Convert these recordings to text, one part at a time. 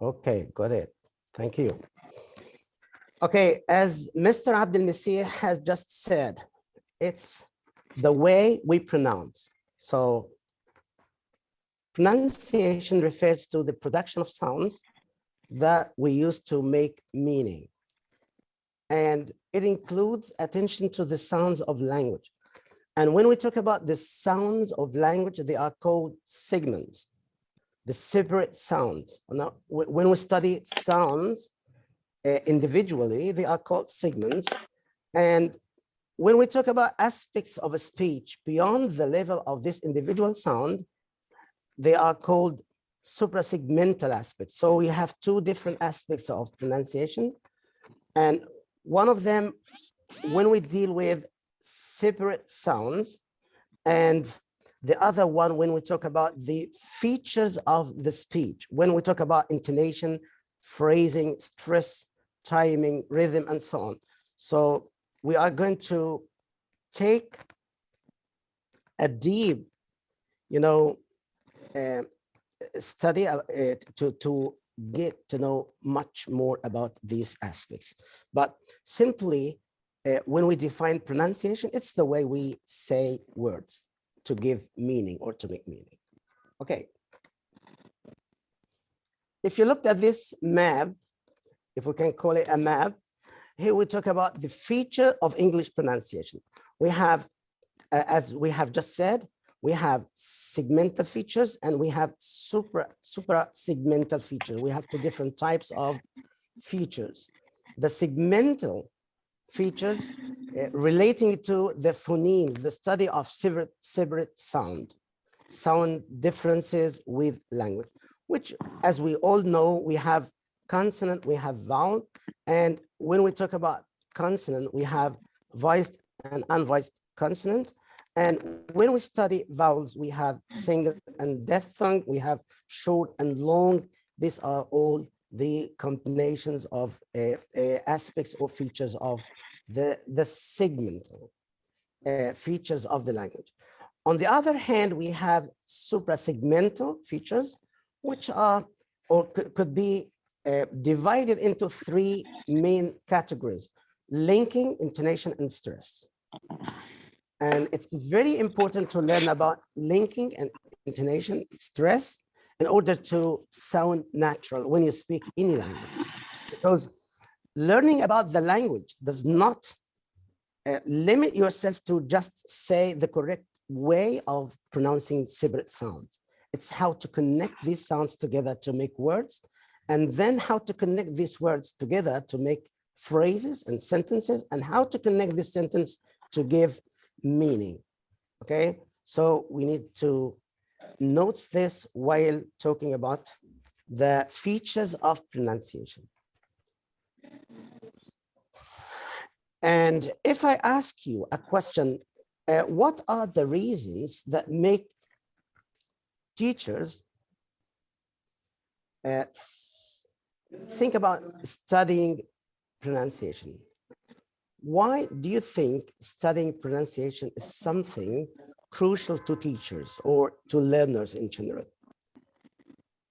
Okay, got it. Thank you. Okay, as Mr. Abdel Messih has just said, it's the way we pronounce. So pronunciation refers to the production of sounds that we use to make meaning. And it includes attention to the sounds of language. And when we talk about the sounds of language, they are called segments, the separate sounds. Now, when we study sounds individually, they are called segments. And when we talk about aspects of a speech beyond the level of this individual sound, they are called suprasegmental aspects. So we have two different aspects of pronunciation. And one of them, when we deal with separate sounds, and the other one, when we talk about the features of the speech, when we talk about intonation, phrasing, stress, timing, rhythm, and so on. So we are going to take a deep, study to get to know much more about these aspects. But simply, when we define pronunciation, it's the way we say words to give meaning or to make meaning. Okay. If you looked at this map, if we can call it a map, here we talk about the feature of English pronunciation. We have, as we have just said, we have segmental features and we have supra-segmental features. We have two different types of features. The segmental features relating to the phonemes, the study of separate sound differences with language, which, as we all know, we have consonant, we have vowel, and when we talk about consonant, we have voiced and unvoiced consonant. And when we study vowels, we have single and diphthong, we have short and long. These are all the combinations of aspects or features of the segmental features of the language. On the other hand, we have suprasegmental features, which are or could be divided into three main categories: linking, intonation, and stress. And it's very important to learn about linking and intonation, stress, in order to sound natural when you speak any language. Because learning about the language does not limit yourself to just say the correct way of pronouncing separate sounds. It's how to connect these sounds together to make words, and then how to connect these words together to make phrases and sentences, and how to connect this sentence to give meaning. Okay, so we need to note this while talking about the features of pronunciation. And if I ask you a question, what are the reasons that make teachers think about studying pronunciation? Why do you think studying pronunciation is something crucial to teachers or to learners in general?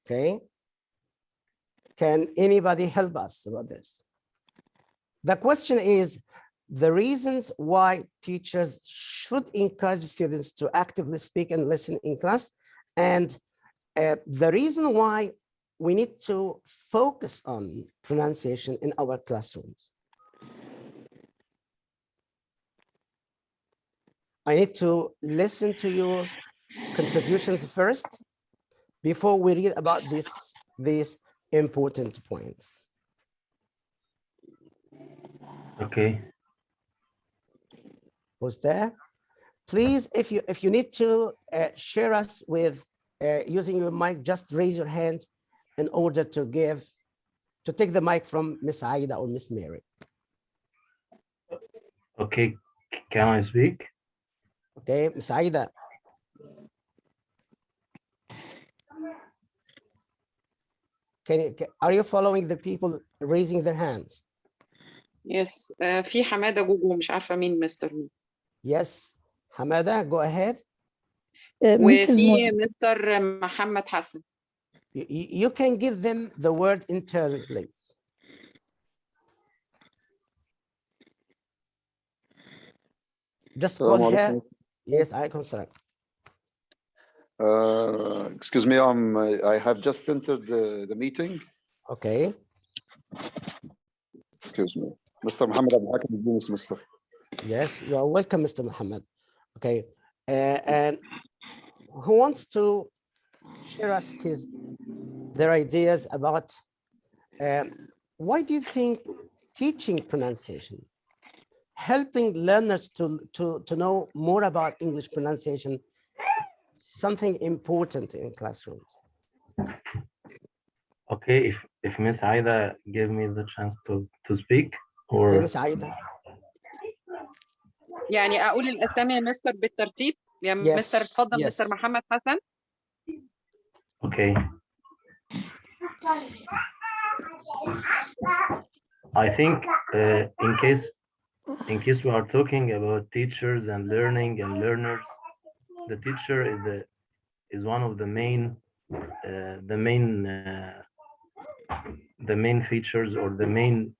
Okay. Can anybody help us about this? The question is the reasons why teachers should encourage students to actively speak and listen in class, and the reason why we need to focus on pronunciation in our classrooms. I need to listen to your contributions first before we read about these important points. Okay. Who's there? Please, if you need to share us with using your mic, just raise your hand in order to take the mic from Miss Aida or Miss Mary. Okay, can I speak? Okay, Miss Aida. Are you following the people raising their hands? Yes, في حمادة جوجو مش عارفة مين مستر مين. Yes, Hamada, go ahead. وفي مستر محمد حسن. You can give them the word internally. Just call Assalamu her. alaikum. Yes, alaikum salam. Excuse me, I have just entered the meeting. Okay. Excuse me. Mr. Muhammad Abu Hakim is Yunus Mustafa. Yes, you are welcome, Mr. Muhammad. Okay. And who wants to share us their ideas about why do you think teaching pronunciation, helping learners to know more about English pronunciation, something important in classrooms? Okay, if Miss Aida gave me the chance to speak, or Okay, Ms. Aida. يعني أقول الأسامي يا مستر بالترتيب يا مستر Yes, اتفضل مستر yes. محمد حسن. okay. I think in case we are talking about teachers and learning and learners, the teacher is one of the main features, or the main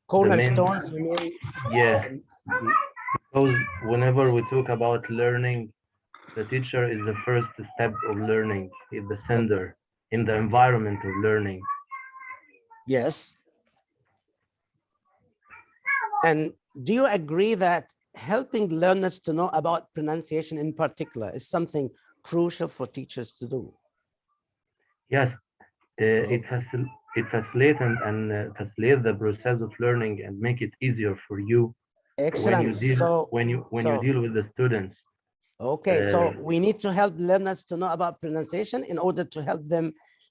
Cornerstones, you mean? yeah, because whenever we talk about learning, the teacher is the first step of learning, is the sender in the environment of learning. Yes. And do you agree that helping learners to know about pronunciation in particular is something crucial for teachers to do? Yes, Okay. it facilitates and facilitate the process of learning and make it easier for you Excellent. when you deal with the students. Okay, so we need to help learners to know about pronunciation in order to help them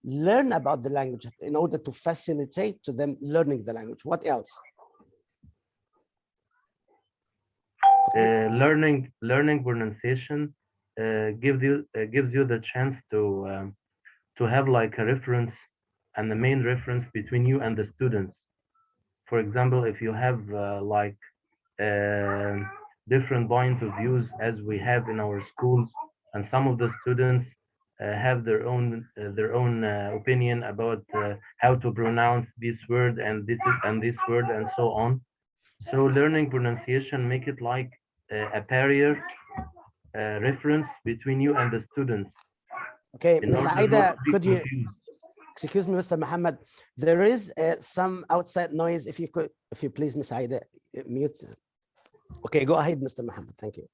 learn about the language, in order to facilitate to them learning the language. What else? Learning pronunciation gives you the chance to have like a reference and the main reference between you and the students. For example, if you have like different points of views as we have in our schools, and some of the students have their own opinion about how to pronounce this word and this word and so on. So learning pronunciation make it like a barrier reference between you and the students. Okay, In Ms. order Aida, not to be could you, confused. excuse me, Mr. Muhammad, there is some outside noise. If you please, Ms. Aida, mute. Okay, go ahead, Mr. Muhammad. Thank you.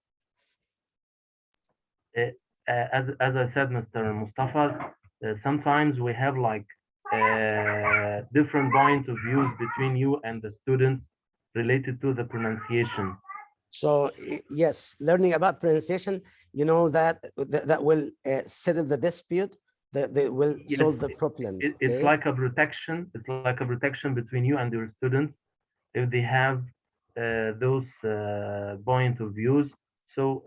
As I said, Mr. Mustafa, sometimes we have like different points of views between you and the students related to the pronunciation. So yes, learning about pronunciation, you know, that will settle the dispute, that will Yes, solve the problems. It's Okay? like a protection. It's like a protection between you and your students if they have those point of views. So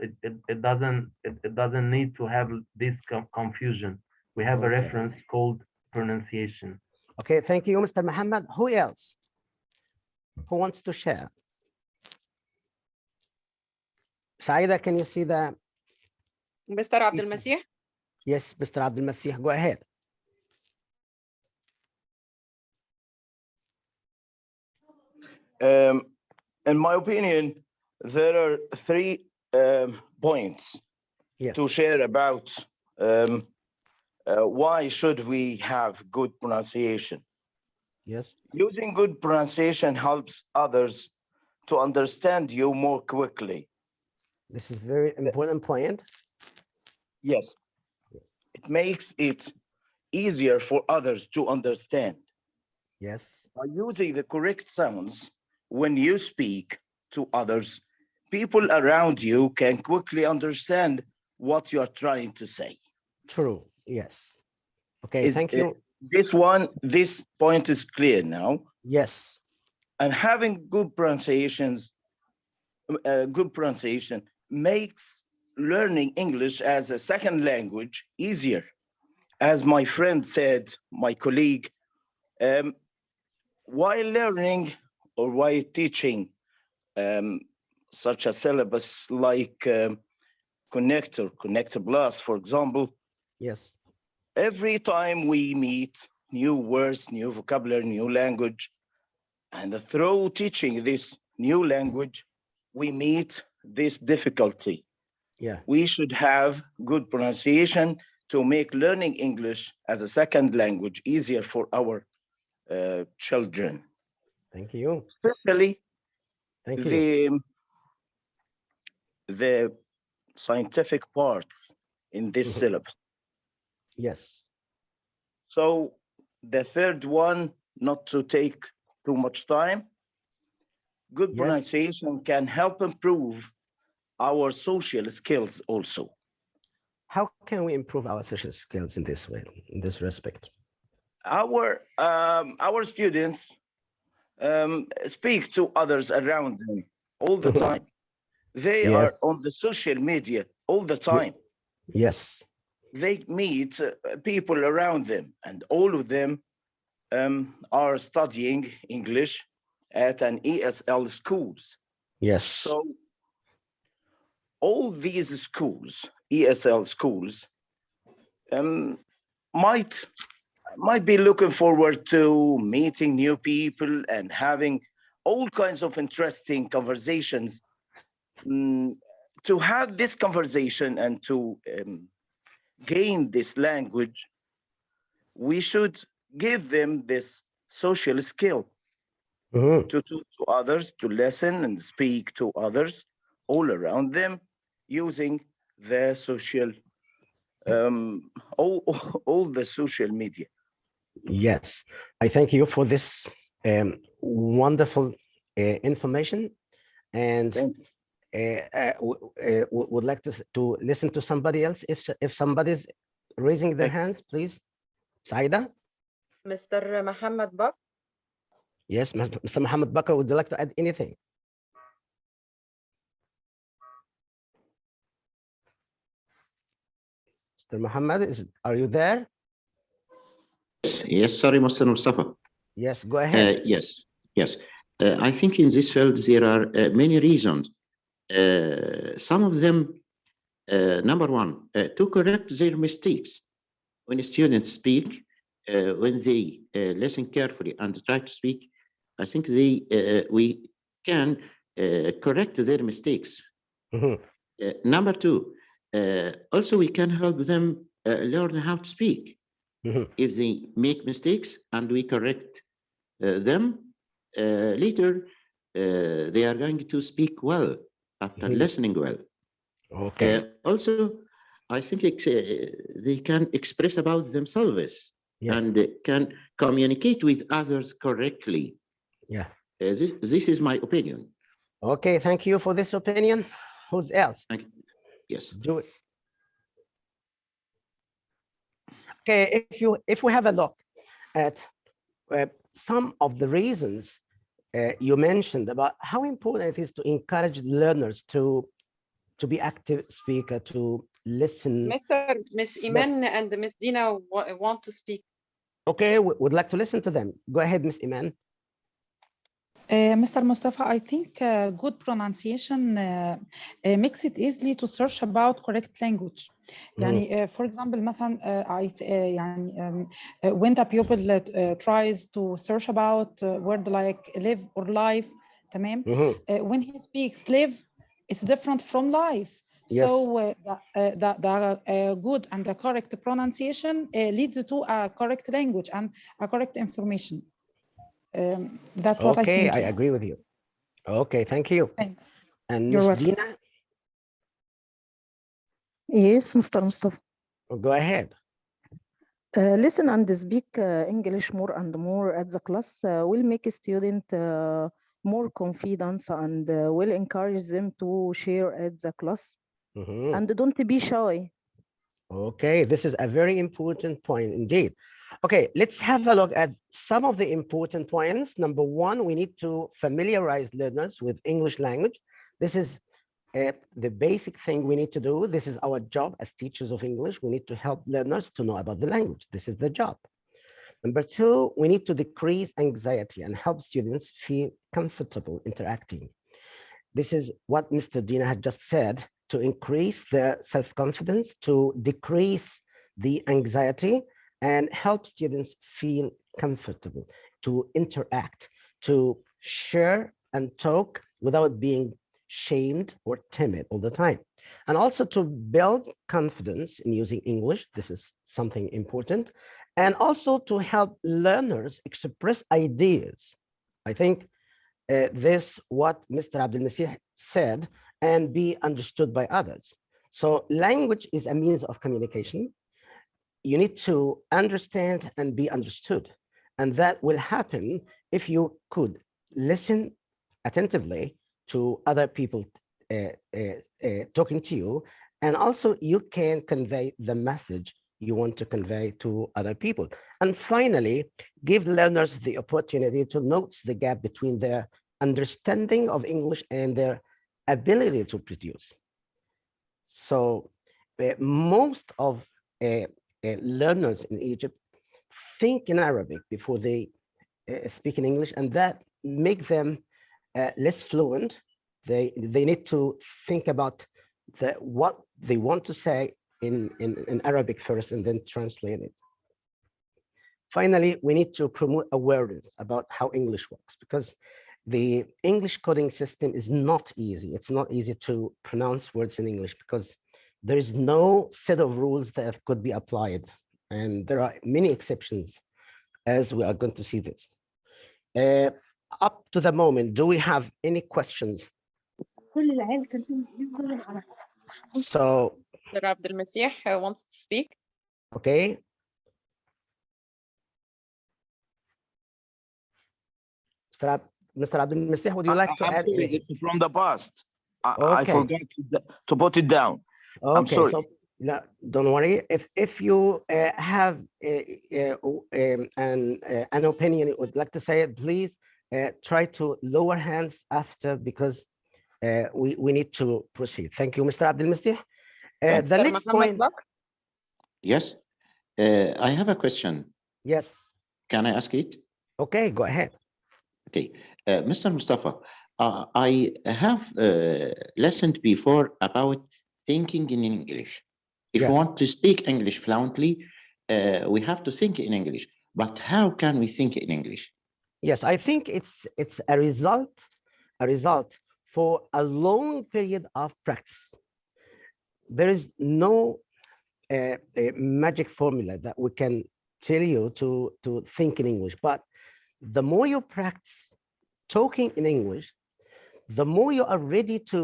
it doesn't need to have this confusion. We have a Okay. reference called pronunciation. Okay, thank you, Mr. Muhammad. Who else? Who wants to share? Saida, can you see the? مستر عبد المسيح. Yes, Mr. Abdul Masih, go ahead. In my opinion, there are three points Yes. to share about why should we have good pronunciation. Yes. Using good pronunciation helps others to understand you more quickly. This is very important point. Yes, it makes it easier for others to understand. Yes. By using the correct sounds when you speak to others, people around you can quickly understand what you are trying to say. True. Yes. Okay, thank you. This point is clear now. Yes. And having good pronunciation makes learning English as a second language easier. As my friend said, my colleague, while learning or while teaching such a syllabus like Connect or Connect Plus, for example, Yes. every time we meet new words, new vocabulary, new language, and through teaching this new language, we meet this difficulty. Yeah. We should have good pronunciation to make learning English as a second language easier for our children, Thank you. especially Thank you. the scientific parts in this Mhm. syllabus. Yes. So the third one, not to take too much time, good Yes. pronunciation can help improve our social skills also. How can we improve our social skills in this way, in this respect? Our students speak to others around them all the time. They Yes. are on the social media all the Ye- time. Yes. They meet people around them, and all of them are studying English at an ESL schools. Yes. So all these schools, ESL schools, um, might be looking forward to meeting new people and having all kinds of interesting conversations. To have this conversation and to gain this language, we should give them this social skill Mhm. to talk to others, to listen and speak to others all around them using the social, all, all the social media. Yes. I thank you for this wonderful information, and Thank you. would like to listen to somebody else. If somebody's raising their Thank hands, please. Saida? Mr. Muhammad Bak. Yes, Mr. Muhammad Bakr, would you like to add anything? Mr. Muhammad, are you there? Yes, sorry, Mr. Mustafa. Yes, go ahead. Yes. I think in this field there are many reasons. Some of them, number one, to correct their mistakes. When students speak, when they listen carefully and try to speak, I think we can correct their mistakes. Mhm. Number two, also we can help them learn how to speak. Mhm. If they make mistakes and we correct them, later they are going to speak well after Mhm. listening well. Okay. Also, I think they can express about themselves Yes. and can communicate with others correctly. Yeah. This is my opinion. Okay. Thank you for this opinion. Who's else? Thank you. Yes. Do it. Okay. If we have a look at some of the reasons you mentioned about how important it is to encourage learners to be active speaker, to listen. Miss Iman and Miss Dina want to speak. Okay, would like to listen to them. Go ahead, Miss Iman. Mr. Mustafa, I think good pronunciation makes it easily to search about correct language. يعني, for example, مثلا يعني when the pupil tries to search about word like live or life, تمام? When he speaks live, it's different from life. Yes. So the good and the correct pronunciation leads to a correct language and a correct information. That's what I think. Okay, I agree with you. Okay, thank you. Thanks. And You're Miss welcome. Dina, Yes, Mr. Mustafa. go ahead. Listen and speak English more and more at the class will make a student more confidence and will encourage them to share at the class. And don't be shy. Okay, this is a very important point indeed. Okay, let's have a look at some of the important points. Number one, we need to familiarize learners with English language. This is the basic thing we need to do. This is our job as teachers of English. We need to help learners to know about the language. This is the job. Number two, we need to decrease anxiety and help students feel comfortable interacting. This is what Mr. Dina had just said, to increase their self-confidence, to decrease the anxiety, and help students feel comfortable to interact, to share and talk without being shamed or timid all the time. And also to build confidence in using English. This is something important. And also to help learners express ideas. I think this what Mr. Abdul Masih said, and be understood by others. So language is a means of communication. You need to understand and be understood. And that will happen if you could listen attentively to other people talking to you. And also you can convey the message you want to convey to other people. And finally, give learners the opportunity to notice the gap between their understanding of English and their ability to produce. So most of learners in Egypt think in Arabic before they speak in English, and that make them less fluent. They need to think about what they want to say in Arabic first and then translate it. Finally, we need to promote awareness about how English works, because the English coding system is not easy. It's not easy to pronounce words in English because there is no set of rules that could be applied. And there are many exceptions, as we are going to see this. Up to the moment, do we have any questions? So, Mr. Abdul Masih wants to speak. okay. Mr. Abdul Masih, would you like to I'm add sorry, anything? it's from the past. I Okay. forgot to put it down. I'm Okay, sorry. so no, don't worry. If you have an opinion you would like to say it, please try to lower hands after, because we need to proceed. Thank you, Mr. Abdul Masih. The Mr. next Mohammed point. Bakr. Yes, I have a question. Yes. Can I ask it? Okay, go ahead. Okay, Mr. Mustafa, I have listened before about thinking in English. If Yeah. we want to speak English fluently, we have to think in English. But how can we think in English? Yes, I think it's a result for a long period of practice. There is no a magic formula that we can tell you to think in English, but the more you practice talking in English, the more you are ready to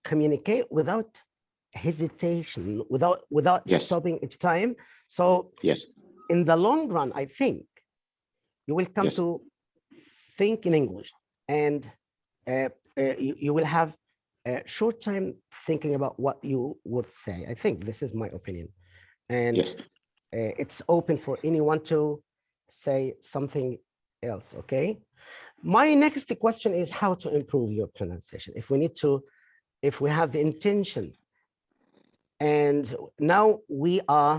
communicate without hesitation, without Yes. stopping each time. So Yes. in the long run, I think you will come Yes. to think in English, and you will have a short time thinking about what you would say. I think this is my opinion. And Yes. it's open for anyone to say something else, okay? My next question is how to improve your pronunciation. If we have the intention, and now we are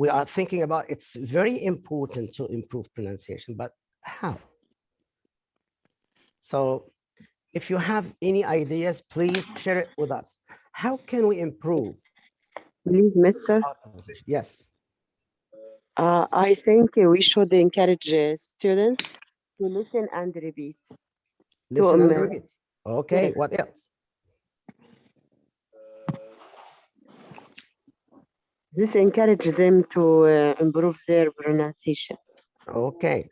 we are thinking about, it's very important to improve pronunciation, but how? So if you have any ideas, please share it with us. How can we improve Please, Mister. our pronunciation? Yes. I think we should encourage students to listen and repeat. Listen and um, repeat. Okay, yes. what else? This encourages them to improve their pronunciation. Okay.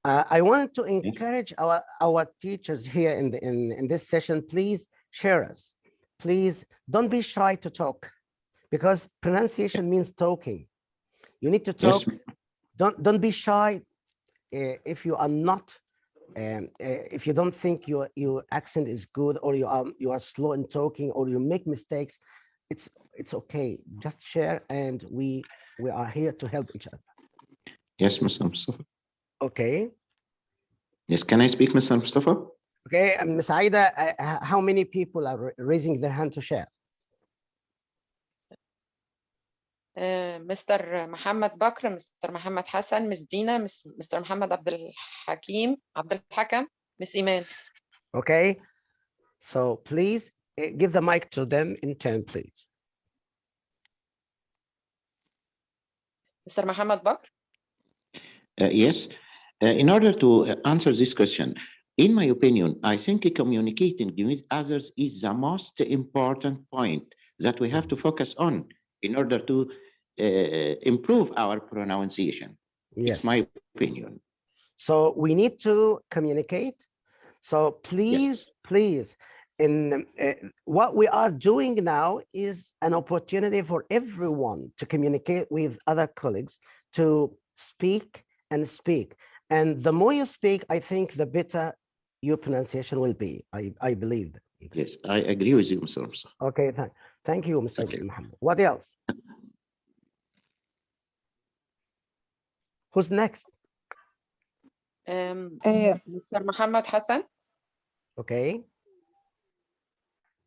I wanted to encourage our teachers here in this session. Please share us. Please don't be shy to talk, because pronunciation means talking. You need to talk. Yes. Don't be shy. If you are not, if you don't think your accent is good, or you are slow in talking, or you make mistakes, it's okay. Just share, and we are here to help each other. Yes, Mr. Mustafa. Okay. Yes, can I speak, Mr. Mustafa? Okay, Ms. Aida, how many people are raising their hand to share? Mr. Mohammed Bakr, Mr. Mohammed Hassan, Ms. Dina, Mr. Mohammed Abdul Hakim, Miss Iman. Okay, so please give the mic to them in 10, please. Mr. Muhammad Bakr. Yes. In order to answer this question, in my opinion, I think communicating with others is the most important point that we have to focus on in order to improve our pronunciation. Yes. It's my opinion. So we need to communicate. So please, please, in what we are doing now is an opportunity for everyone to communicate with other colleagues, to speak and speak. And the more you speak, I think the better your pronunciation will be. I believe. Yes, I agree with you, Mr. Musa. Okay, thank you, Mr. Muhammad. What else? Who's next? Mr. Muhammad Hassan. Okay.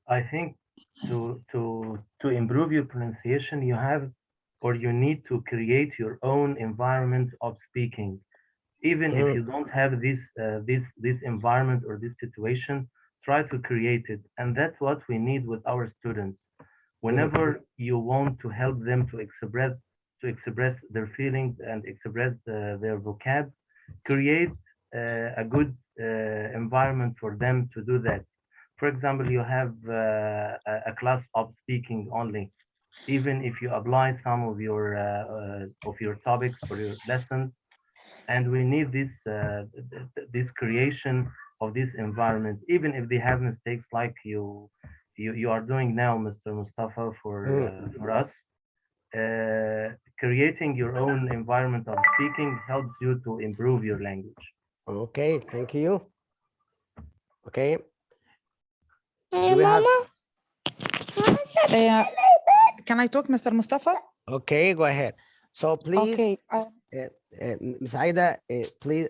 I think to improve your pronunciation, you have or you need to create your own environment of speaking. Even if you don't have this environment or this situation, try to create it. And that's what we need with our students. Whenever you want to help them to express their feelings and express their vocab, create a good environment for them to do that. For example, you have a class of speaking only. Even if you apply some of your topics for your lessons, and we need this creation of this environment, even if they have mistakes like you are doing now, Mr. Mustafa, for us. Creating your own environment of speaking helps you to improve your language. Okay, thank you. Okay. Do we have? Can I talk, Mr. Mustafa? Okay, go ahead. So please, Okay. Ms. Aida, please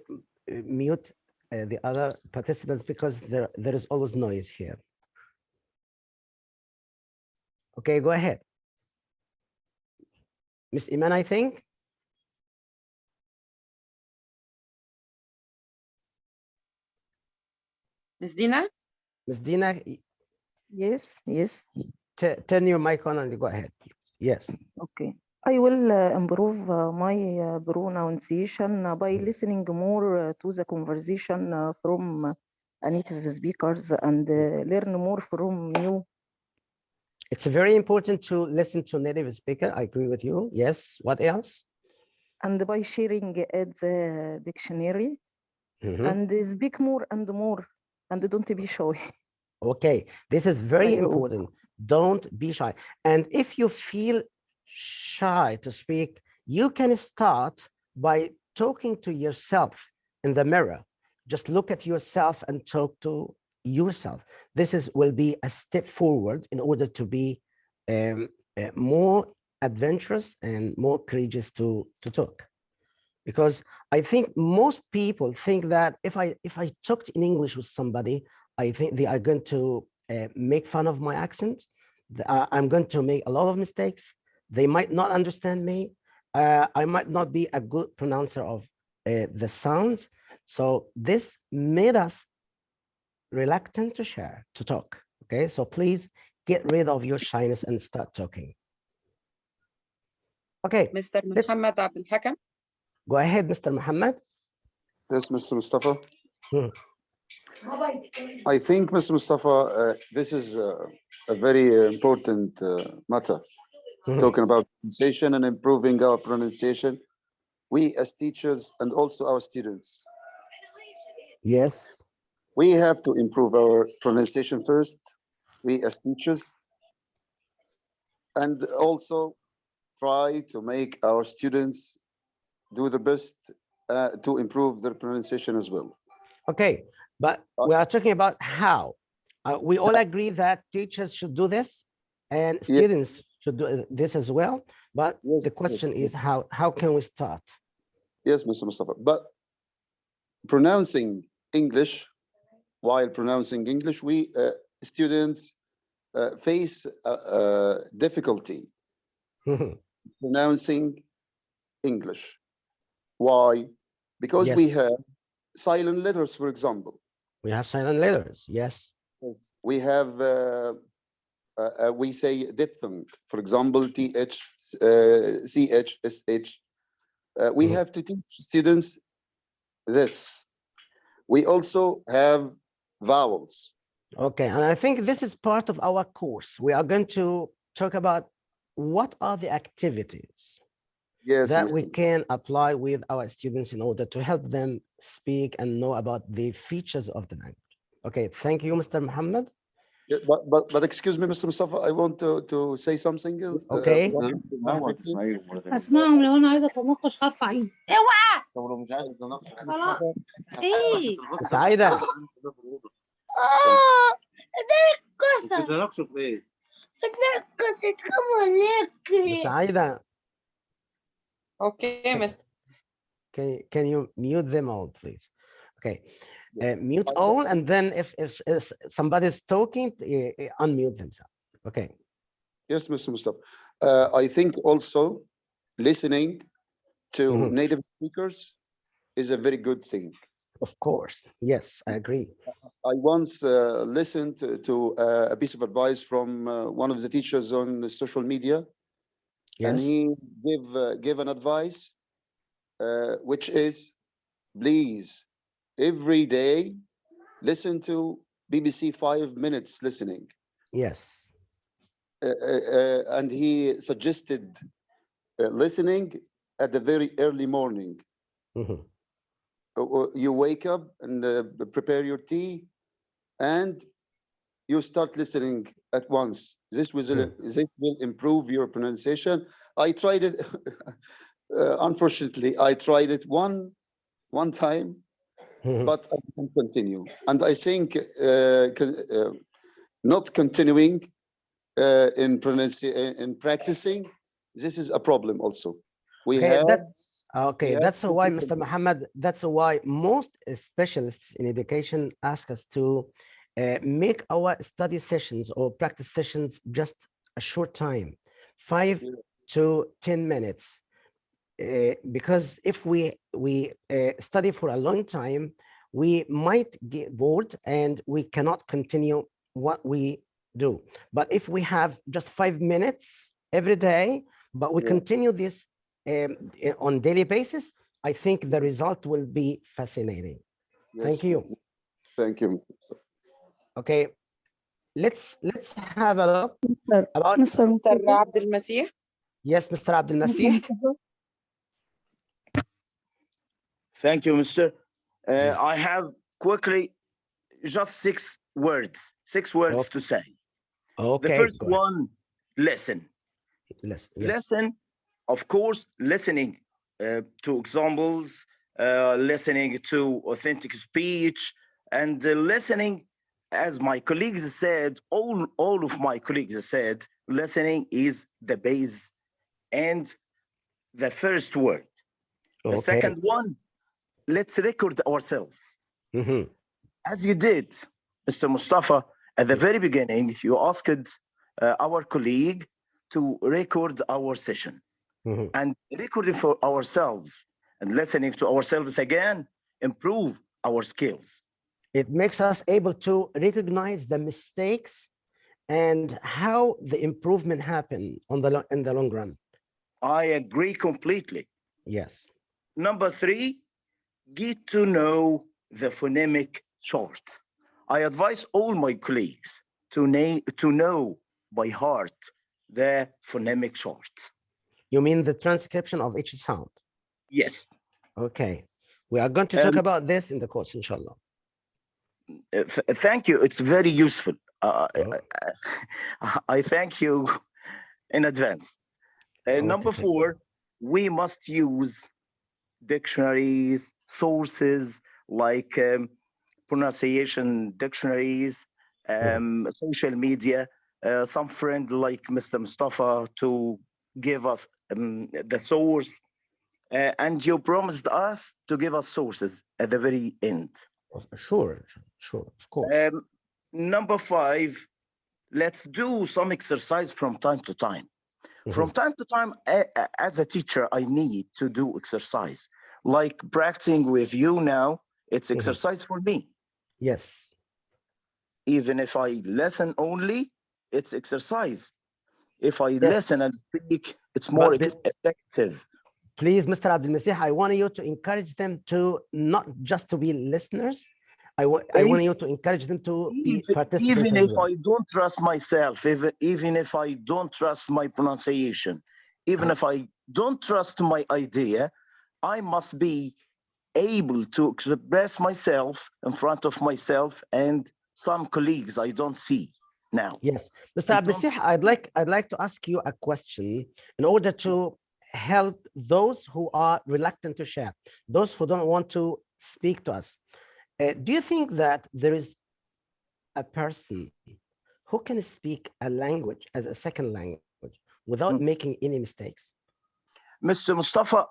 mute the other participants because there is always noise here. Okay, go ahead. Miss Iman, I think. Ms. Dina. Ms. Dina. Yes, yes. Turn your mic on and go ahead, please. Yes. Okay. I will improve my pronunciation by listening more to the conversation from native speakers and learn more from you. It's very important to listen to native speaker. I agree with you. Yes. What else? And by sharing the dictionary and speak more and more and don't be shy. Okay, this is very important. Don't be shy. And if you feel shy to speak, you can start by talking to yourself in the mirror. Just look at yourself and talk to yourself. This will be a step forward in order to be more adventurous and more courageous to talk. Because I think most people think that if I talked in English with somebody, I think they are going to make fun of my accent. I'm going to make a lot of mistakes. They might not understand me. I might not be a good pronouncer of the sounds. So this made us reluctant to share, to talk. Okay, so please get rid of your shyness and start talking. Okay. Mr. Muhammad Abdul Hakam. Go ahead, Mr. Muhammad. Yes, Mr. Mustafa. I think, Mr. Mustafa, this is a very important matter. Talking about pronunciation and improving our pronunciation. We as teachers and also our students. Yes. We have to improve our pronunciation first, we as teachers, and also try to make our students do the best to improve their pronunciation as well. Okay, but we are talking about how. We all agree that teachers should do this and students should do this as well. But the question is how can we start? Yes, Mr. Mustafa, but pronouncing English, while pronouncing English, we students face difficulty pronouncing English. Why? Because we have silent letters, for example. We have silent letters. Yes. We have, we say diphthong, for example, TH, CH, SH. We Mhm. have to teach students this. We also have vowels. Okay, and I think this is part of our course. We are going to talk about what are the activities Yes, that we Mr. can apply with our students in order to help them speak and know about the features of the language. Okay, thank you, Mr. Muhammad. Yeah, but excuse me, Mr. Mustafa, I want to say something else. Okay. اسمعهم لو انا عايزه اتناقش هرفع ايدي اوعى خلاص ايه سعيدة. ده القصه بتتناقشوا في ايه؟ بتناقشوا كمان سعيدة, اوكي مستر. can you mute them all, please? Okay, mute all, and then if somebody's talking, unmute themselves. Okay. Yes, Mr. Mustafa. I think also listening to Mhm. native speakers is a very good thing. Of course, yes, I agree. I once listened to a piece of advice from one of the teachers on the social media, and Yes. he gave an advice, which is, please, every day, listen to BBC 5 minutes listening. Yes. And he suggested listening at the very early morning. Mhm. You wake up and prepare your tea, and you start listening at once. This will improve your pronunciation. I tried it. Unfortunately, I tried it one time, Mhm. but I didn't continue. And I think not continuing in practicing, this is a problem also. We Okay, have that's to why, keep Mr. Muhammad, that's why most specialists in education ask us to make our study sessions or practice sessions just a short time, 5 to 10 minutes. Because if we study for a long time, we might get bored and we cannot continue what we do. But if we have just 5 minutes every day, but we continue this on daily basis, I think the result will be fascinating. Thank you. Thank you. Okay, let's have a look about مستر عبد المسيح. yes, Mr. Abdel Masih. Thank you, Mr. I have quickly just six words to say. Okay. The first go ahead. one, listen. Yes. Listen, of course, listening to examples, listening to authentic speech, and listening, as my colleagues said, all of my colleagues said, listening is the base and the first word. The Okay. second one, let's record ourselves. Mhm. As you did, Mr. Mustafa, at the very beginning, you asked our colleague to record our session. Mhm. And recording for ourselves and listening to ourselves again improve our skills. It makes us able to recognize the mistakes and how the improvement happen in the long run. I agree completely. Yes. Number three, get to know the phonemic chart. I advise all my colleagues to know by heart the phonemic chart. You mean the transcription of each sound? Yes. Okay. We are going to talk about this in the course, inshallah. Thank you. It's very useful. I thank you in advance. Number four, we must use dictionaries, sources like pronunciation dictionaries, social media, some friend like Mr. Mustafa to give us the source. And you promised us to give us sources at the very end. Sure, of course. Number five, let's do some exercise from time to time. From time to time, as a teacher, I need to do exercise. Like practicing with you now, it's exercise for me. Yes. Even if I listen only, it's exercise. If I Yes. listen and speak, it's more But effective. please, Mr. Abdul Masih, I want you to encourage them to not just to be listeners. I want you to encourage them to be participants Even as if well. I don't trust myself, even if I don't trust my pronunciation, even if I don't trust my idea, I must be able to express myself in front of myself and some colleagues I don't see now. Yes, Mr. Abdul Masih, I'd like to ask you a question in order to help those who are reluctant to share, those who don't want to speak to us. Do you think that there is a person who can speak a language as a second language without making any mistakes? Mr. Mustafa,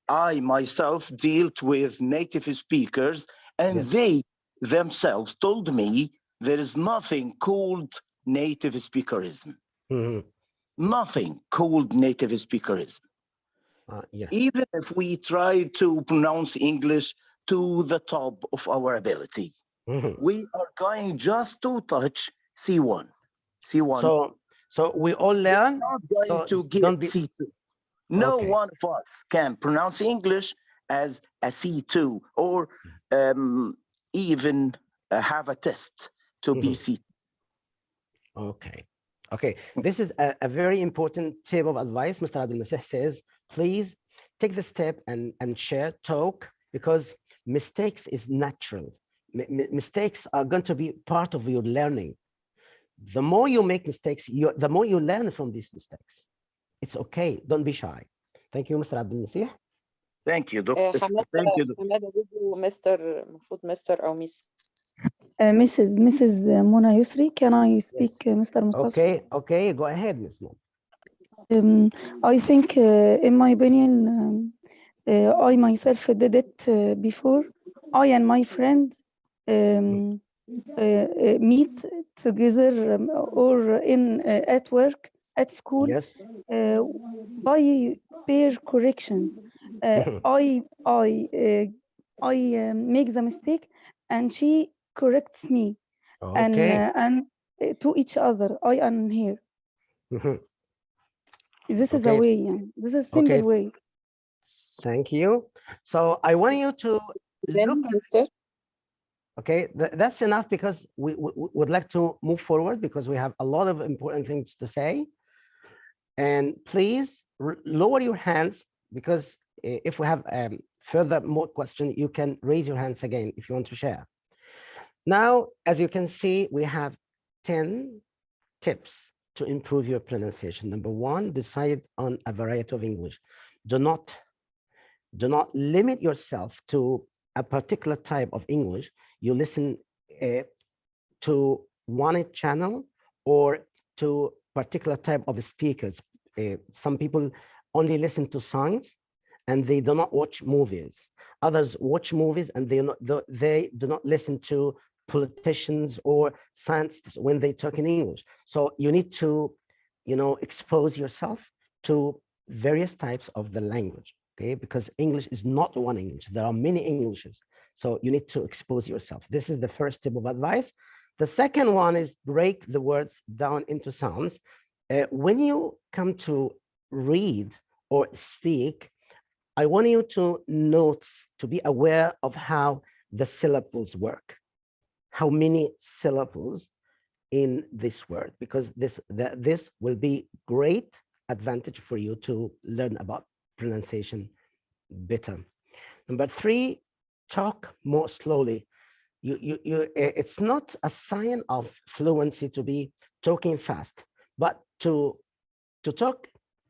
I myself dealt with native speakers, and Yes. they themselves told me there is nothing called native speakerism. Nothing called native speakerism. Yeah. Even if we try to pronounce English to the top of our ability, we are going just to touch C1. C1. So we all learn. We're not going So to get don't be. C2. No Okay. one of us can pronounce English as a C2 or even have a test to be C2. Okay. Okay. This is a very important tip of advice. Mr. Abdul Masih says, please take the step and share, talk, because mistakes is natural. Mistakes are going to be part of your learning. The more you make mistakes, the more you learn from these mistakes. It's okay. Don't be shy. Thank you, Mr. Abdul Masih. Thank you, Doctor. Thank you, Doctor. حمادة جوجو مستر، المفروض مستر أو ميس. Mrs. Mona Yusri, can I speak, Mr. Mustafa? Okay, okay, go ahead, Ms. Mo. I think, in my opinion, I myself did it before. I and my friend meet together or at work, at school, Yes. by peer correction. I make the mistake, and she corrects me, Okay. and to each other, I and her. This is a Okay. way, yeah. This is a simple Okay. way. Thank you. So I want you to look at, Mister. okay, that's enough, because we would like to move forward because we have a lot of important things to say. And please lower your hands, because if we have further more questions, you can raise your hands again if you want to share. Now, as you can see, we have 10 tips to improve your pronunciation. Number one, decide on a variety of English. Do not limit yourself to a particular type of English. You listen to one channel or to particular type of speakers. Some people only listen to songs and they do not watch movies. Others watch movies and they do not listen to politicians or scientists when they talk in English. So you need to, expose yourself to various types of the language, okay? Because English is not one English. There are many Englishes. So you need to expose yourself. This is the first tip of advice. The second one is break the words down into sounds. When you come to read or speak, I want you to note, to be aware of how the syllables work, how many syllables in this word, because this will be great advantage for you to learn about pronunciation better. Number three, talk more slowly. It's not a sign of fluency to be talking fast, but to talk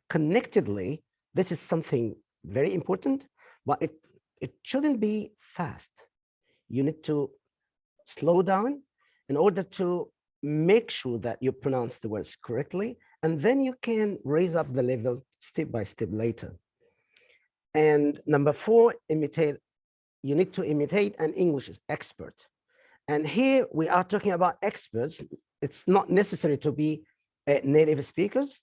connectedly. This is something very important, but it shouldn't be fast. You need to slow down in order to make sure that you pronounce the words correctly, and then you can raise up the level step by step later. And number four, imitate. You need to imitate an English expert. And here we are talking about experts. It's not necessary to be native speakers.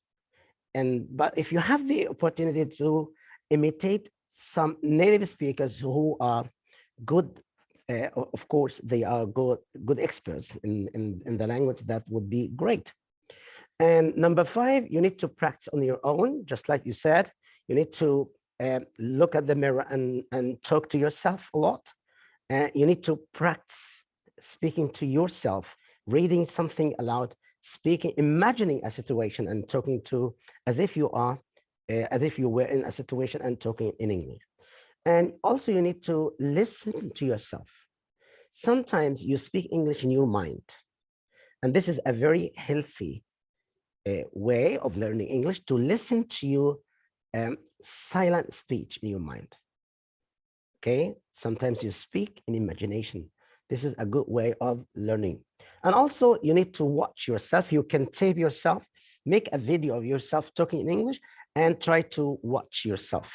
But if you have the opportunity to imitate some native speakers who are good of course, they are good experts in the language, that would be great. And number 5, you need to practice on your own, just like you said. You need to look at the mirror and talk to yourself a lot. You need to practice speaking to yourself, reading something aloud, speaking, imagining a situation and talking to as if you were in a situation and talking in English. And also you need to listen to yourself. Sometimes you speak English in your mind, and this is a very healthy way of learning English, to listen to your silent speech in your mind. Okay, sometimes you speak in imagination. This is a good way of learning. And also you need to watch yourself. You can tape yourself, make a video of yourself talking in English, and try to watch yourself.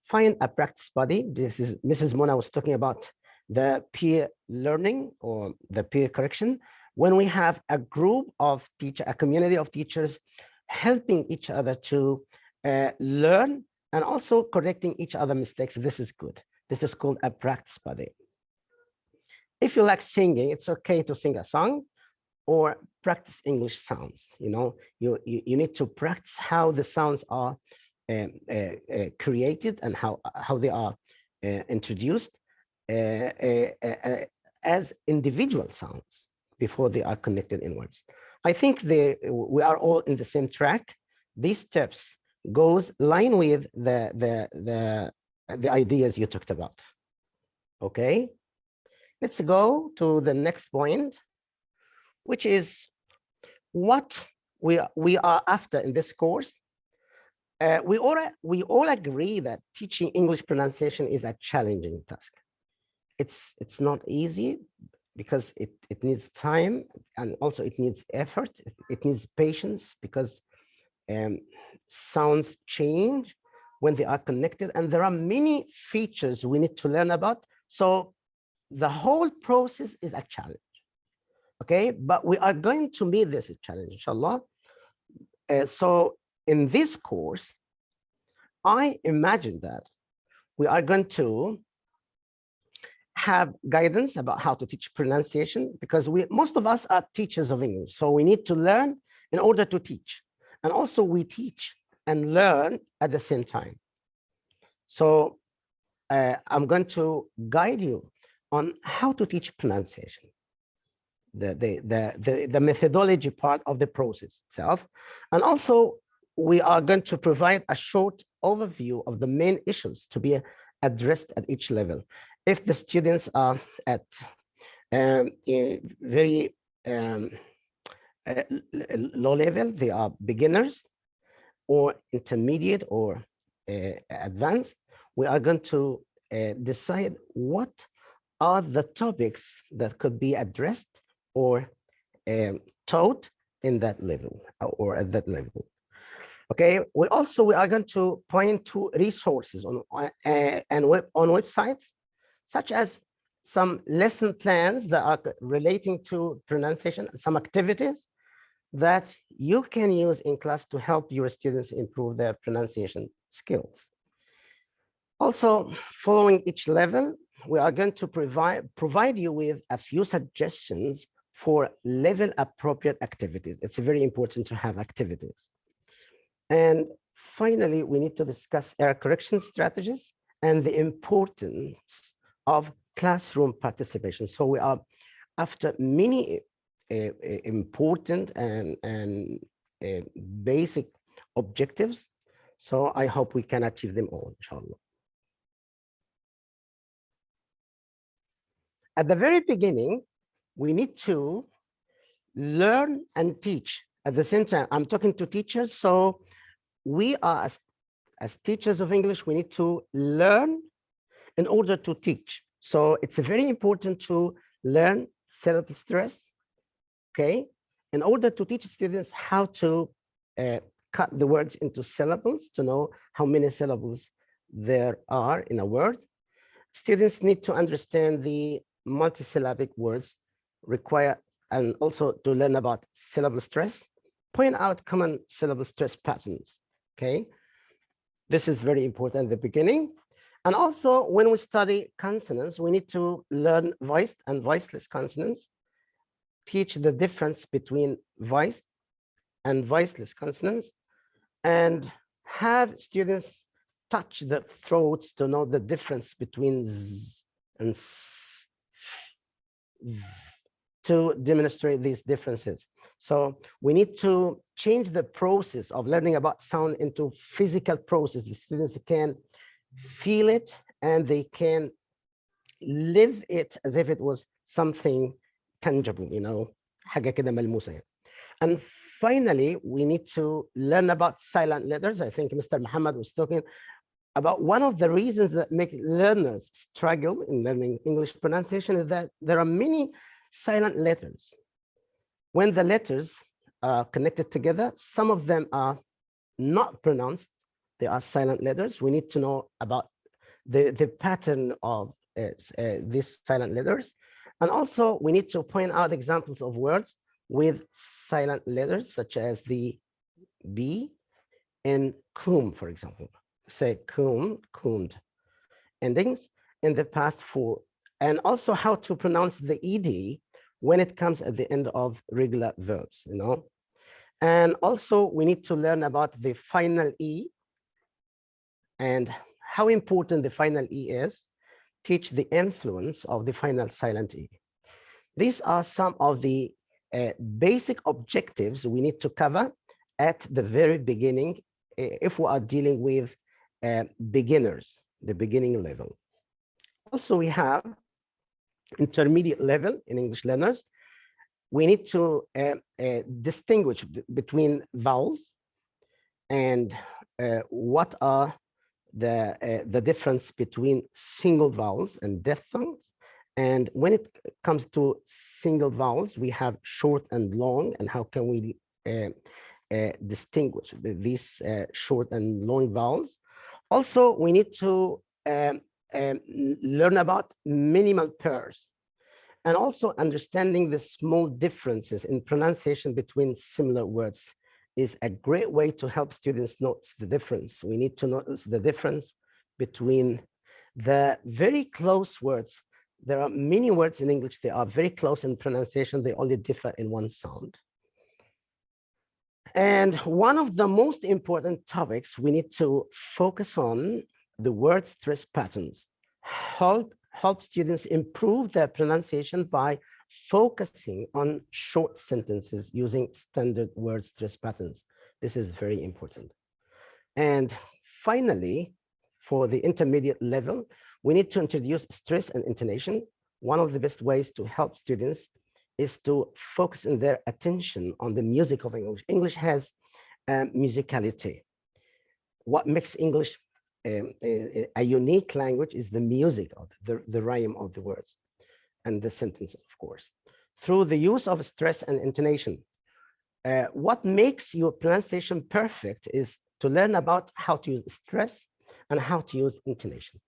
Find a practice buddy. This is Mrs. Mona was talking about the peer learning or the peer correction. When we have a group of teachers, a community of teachers helping each other to learn and also correcting each other mistakes, this is good. This is called a practice buddy. If you like singing, it's okay to sing a song or practice English sounds. You know, you need to practice how the sounds are created and how they are introduced as individual sounds before they are connected inwards. I think we are all in the same track. These steps goes line with the ideas you talked about. Okay, let's go to the next point, which is what we are after in this course. We all agree that teaching English pronunciation is a challenging task. It's not easy because it needs time, and also it needs effort. It needs patience because sounds change when they are connected, and there are many features we need to learn about. So the whole process is a challenge. Okay, but we are going to meet this challenge, inshallah. So in this course, I imagine that we are going to have guidance about how to teach pronunciation, because most of us are teachers of English. So we need to learn in order to teach. And also we teach and learn at the same time. So I'm going to guide you on how to teach pronunciation, the methodology part of the process itself. And also we are going to provide a short overview of the main issues to be addressed at each level. If the students are at very low level, they are beginners or intermediate or advanced, we are going to decide what are the topics that could be addressed or taught in that level or at that level. Okay, we are going to point to resources on websites, such as some lesson plans that are relating to pronunciation, some activities that you can use in class to help your students improve their pronunciation skills. Also, following each level, we are going to provide you with a few suggestions for level appropriate activities. It's very important to have activities. And finally, we need to discuss error correction strategies and the importance of classroom participation. So we are after many important and basic objectives. So I hope we can achieve them all, inshallah. At the very beginning, we need to learn and teach at the same time. I'm talking to teachers, so we are, as teachers of English, we need to learn in order to teach. So it's very important to learn syllable stress, okay? In order to teach students how to cut the words into syllables, to know how many syllables there are in a word. Students need to understand the multisyllabic words require, and also to learn about syllable stress, point out common syllable stress patterns, okay? This is very important at the beginning. And also, when we study consonants, we need to learn voiced and voiceless consonants, teach the difference between voiced and voiceless consonants, and have students touch their throats to know the difference between z and s, to demonstrate these differences. So we need to change the process of learning about sound into physical process. The students can feel it and they can live it as if it was something tangible, you know, حاجة كده ملموسة يعني. And finally, we need to learn about silent letters. I think Mr. Muhammad was talking about one of the reasons that make learners struggle in learning English pronunciation is that there are many silent letters. When the letters are connected together, some of them are not pronounced. They are silent letters. We need to know about the pattern of these silent letters. And also, we need to point out examples of words with silent letters, such as the B in cum, for example. Say cum, comed endings in the past for, and also how to pronounce the ED when it comes at the end of regular verbs, you know. And also, we need to learn about the final E and how important the final E is, teach the influence of the final silent E. These are some of the basic objectives we need to cover at the very beginning if we are dealing with beginners, the beginning level. Also, we have intermediate level in English learners. We need to distinguish between vowels and what are the difference between single vowels and diphthongs. And when it comes to single vowels, we have short and long, and how can we distinguish these short and long vowels? Also, we need to learn about minimal pairs, and also understanding the small differences in pronunciation between similar words is a great way to help students notice the difference. We need to notice the difference between the very close words. There are many words in English, they are very close in pronunciation, they only differ in one sound. And one of the most important topics we need to focus on the word stress patterns. Help students improve their pronunciation by focusing on short sentences using standard word stress patterns. This is very important. And finally, for the intermediate level, we need to introduce stress and intonation. One of the best ways to help students is to focus in their attention on the music of English. English has musicality. What makes English a unique language is the music of the rhyme of the words and the sentences, of course. Through the use of stress and intonation, what makes your pronunciation perfect is to learn about how to use stress and how to use intonation.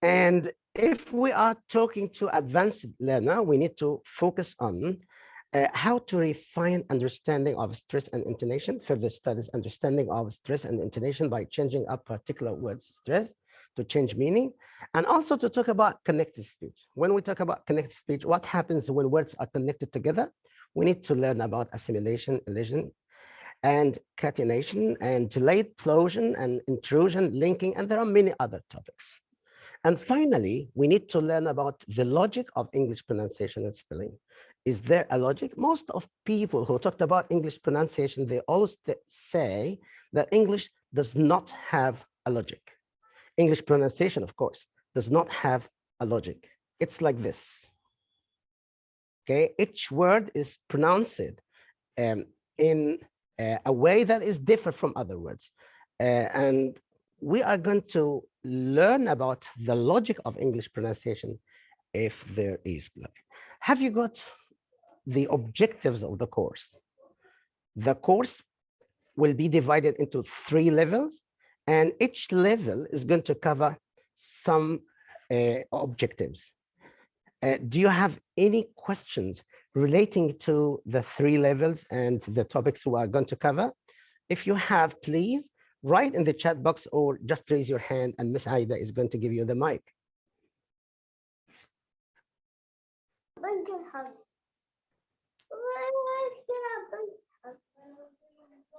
And if we are talking to advanced learner, we need to focus on how to refine understanding of stress and intonation, further studies understanding of stress and intonation by changing up particular words stress to change meaning, and also to talk about connected speech. When we talk about connected speech, what happens when words are connected together? We need to learn about assimilation, elision, and catenation, and delayed closure and intrusion, linking, and there are many other topics. And finally, we need to learn about the logic of English pronunciation and spelling. Is there a logic? Most of people who talked about English pronunciation, they always say that English does not have a logic. English pronunciation, of course, does not have a logic. It's like this. Okay, each word is pronounced in a way that is different from other words. And we are going to learn about the logic of English pronunciation if there is logic. Have you got the objectives of the course? The course will be divided into 3 levels, and each level is going to cover some objectives. Do you have any questions relating to the 3 levels and the topics we are going to cover? If you have, please write in the chat box or just raise your hand and Miss Aida is going to give you the mic.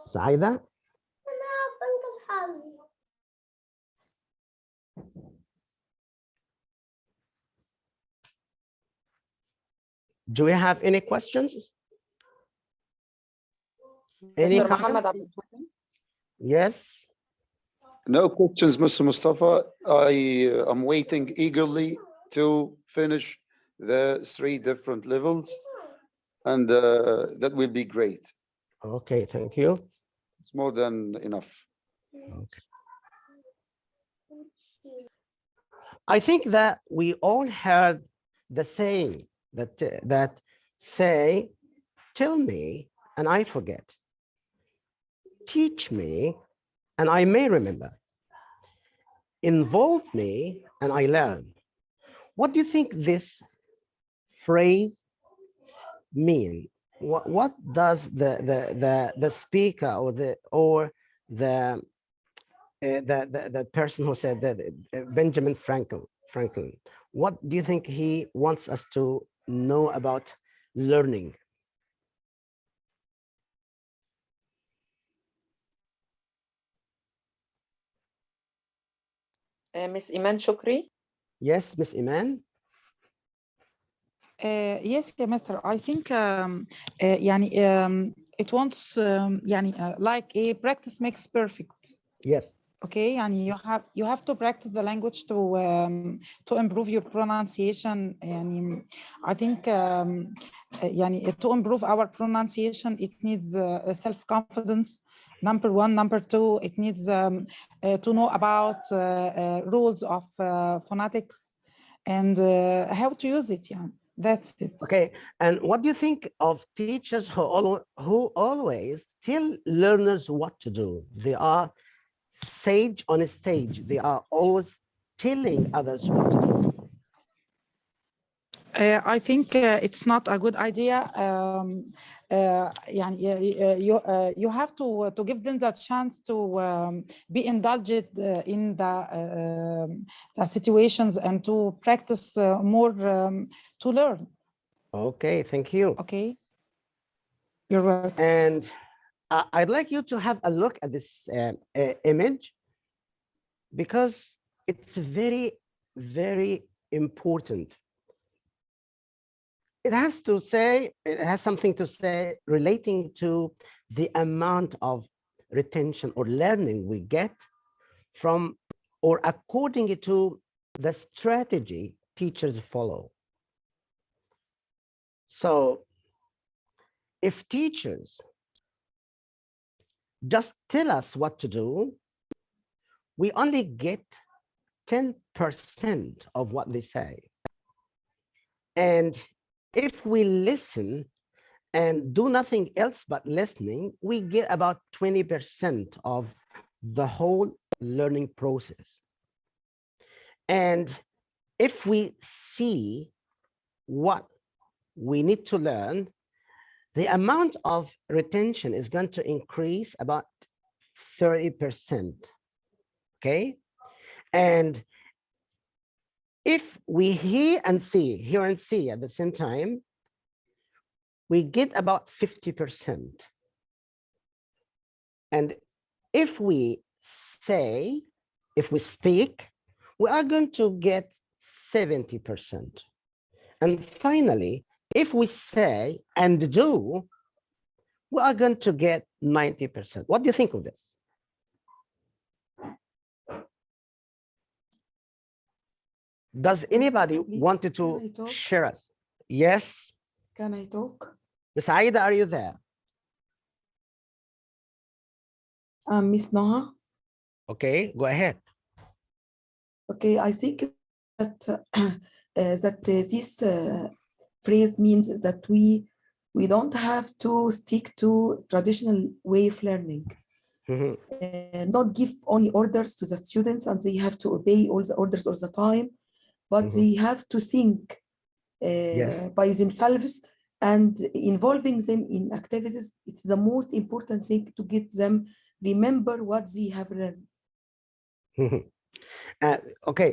Miss Aida? Do we have any questions? Any Mr. comments? Muhammad Abdul Fatah. Yes. No questions, Mr. Mustafa. I am waiting eagerly to finish the 3 different levels, and that will be great. Okay, thank you. It's more than enough. Okay. I think that we all heard the saying that say, tell me and I forget. Teach me and I may remember. Involve me and I learn. What do you think this phrase mean? What does the speaker or the person who said that, Benjamin Franklin, what do you think he wants us to know about learning? Miss Iman Shukri. Yes, Miss Iman. Yes, yeah, Master. I think يعني it wants يعني like a practice makes perfect. Yes. Okay, يعني you have to practice the language to improve your pronunciation. يعني I think يعني to improve our pronunciation it needs self-confidence. Number 1, number 2, it needs to know about rules of phonetics and how to use it. Yeah, that's it. Okay, and what do you think of teachers who always tell learners what to do? They are sage on a stage. They are always telling others what to do. I think it's not a good idea. يعني you have to give them the chance to be indulged in the situations and to practice more to learn. Okay, thank you. Okay, you're welcome. And I'd like you to have a look at this image because it's very, very important. It has something to say relating to the amount of retention or learning we get from or according to the strategy teachers follow. So if teachers just tell us what to do, we only get 10% of what they say. And if we listen and do nothing else but listening, we get about 20% of the whole learning process. And if we see what we need to learn, the amount of retention is going to increase about 30%. Okay? And if we hear and see at the same time, we get about 50%. And if we speak, we are going to get 70%. And finally, if we say and do, we are going to get 90%. What do you think of this? Does anybody want to share us? Yes. Can I talk? Miss Aida, are you there? Miss Noha. Okay, go ahead. Okay, I think that this phrase means that we don't have to stick to traditional way of learning. Not give only orders to the students and they have to obey all the orders all the time, but they have to think by themselves and involving them in activities. It's the most important thing to get them remember what they have learned. Okay,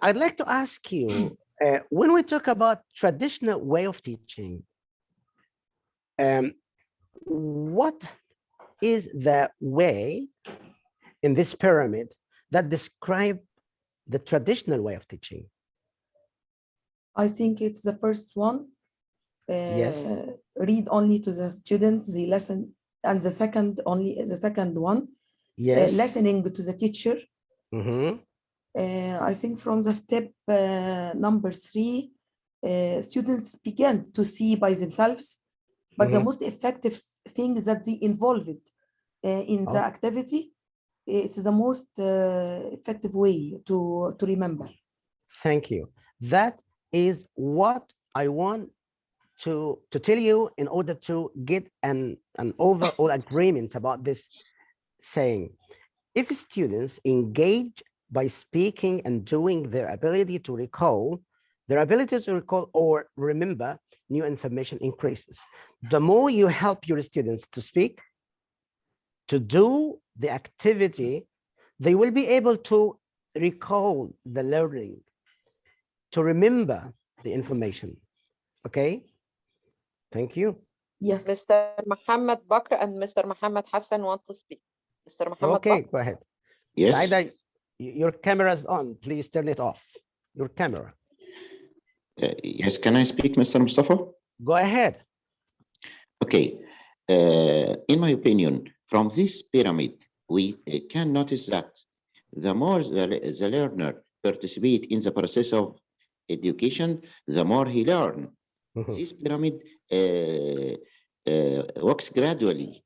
I'd like to ask you, when we talk about traditional way of teaching, what is the way in this pyramid that describe the traditional way of teaching? I think it's the first one. Yes. Read only to the students the lesson, and the second one, Yes. listening to the teacher. Mhm. I think from the step number 3, students begin to see by themselves, but the Mhm. most effective thing is that they involved in the Oh. activity. It's the most effective way to remember. Thank you. That is what I want to tell you in order to get an overall agreement about this saying. If students engage by speaking and doing, their ability to recall or remember new information increases. The more you help your students to speak, to do the activity, they will be able to recall the learning, to remember the information. Okay, thank you. Yes. Mr. Muhammad Bakr and Mr. Muhammad Hassan want to speak. Mr. Muhammad Okay, Bakr. go ahead. Yes. Saida, your camera is on. Please turn it off. Your camera. Yes, can I speak, Mr. Mustafa? Go ahead. Okay. In my opinion, from this pyramid, we can notice that the more the learner participate in the process of education, the more he learn. Mhm. This pyramid works gradually.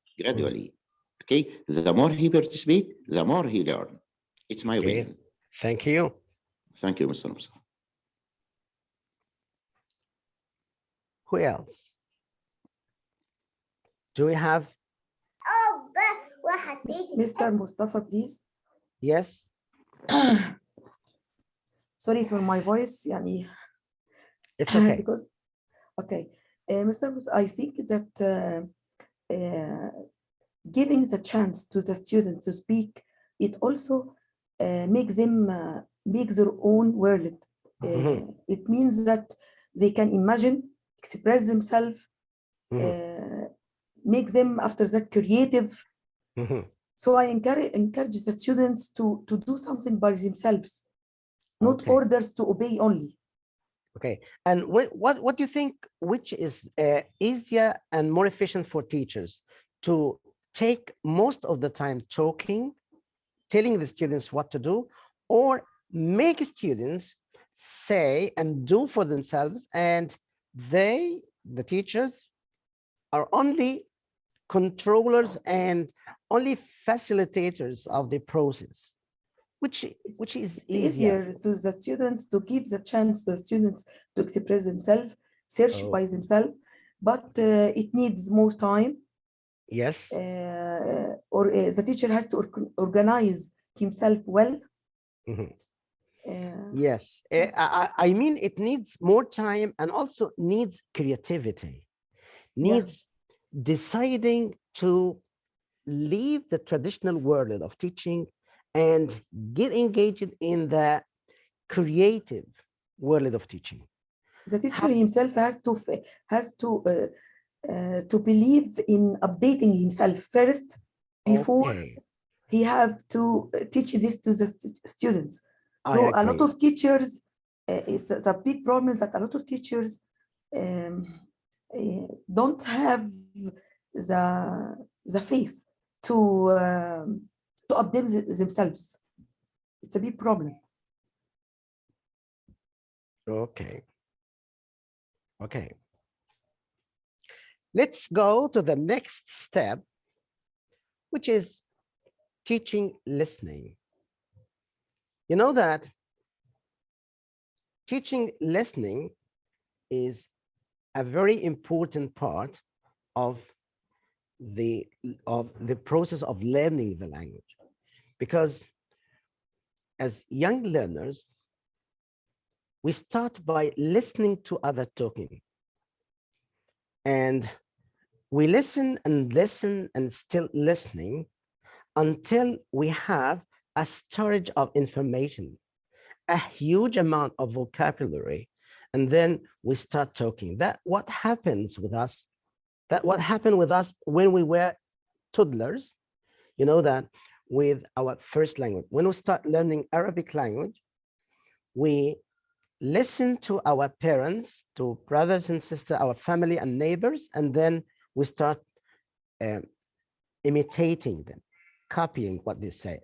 Okay, the more he participate, the more he learn. It's my Okay. opinion. Thank you. Thank you, Mr. Mustafa. Who else? Do we have? Mr. Mustafa, please. Yes. Sorry for my voice, يعني. It's okay. Because, okay, Mr. I think that giving the chance to the students to speak, it also makes them make their own world. Mhm. It means that they can imagine, express themselves, Mhm. make them after that creative. Mhm. So I encourage the students to do something by themselves, not Okay. orders to obey only. Okay. And what do you think, which is easier and more efficient for teachers, to take most of the time talking, telling the students what to do, or make students say and do for themselves, and they, the teachers, are only controllers and only facilitators of the process, which is It's easier to the students to give the chance to the students to express themselves, search by themselves, but it needs more time. Yes. Or the teacher has to organize himself well. Mhm. Yes. Yes, I mean, it needs more time and also needs creativity, needs deciding to leave the traditional world of teaching and get engaged in the creative world of teaching. The teacher himself has to believe in updating himself first before he have to teach this to the students. So a lot of teachers, it's a big problem that a lot of teachers don't have the faith to update themselves. It's a big problem. Okay. Okay. Let's go to the next step, which is teaching listening. You know that teaching listening is a very important part of the process of learning the language, because as young learners, we start by listening to other talking, and we listen and listen and still listening until we have a storage of information, a huge amount of vocabulary, and then we start talking. That what happens with us, that what happened with us when we were toddlers, you know, that with our first language, when we start learning Arabic language, we listen to our parents, to brothers and sisters, our family and neighbors, and then we start imitating them, copying what they say.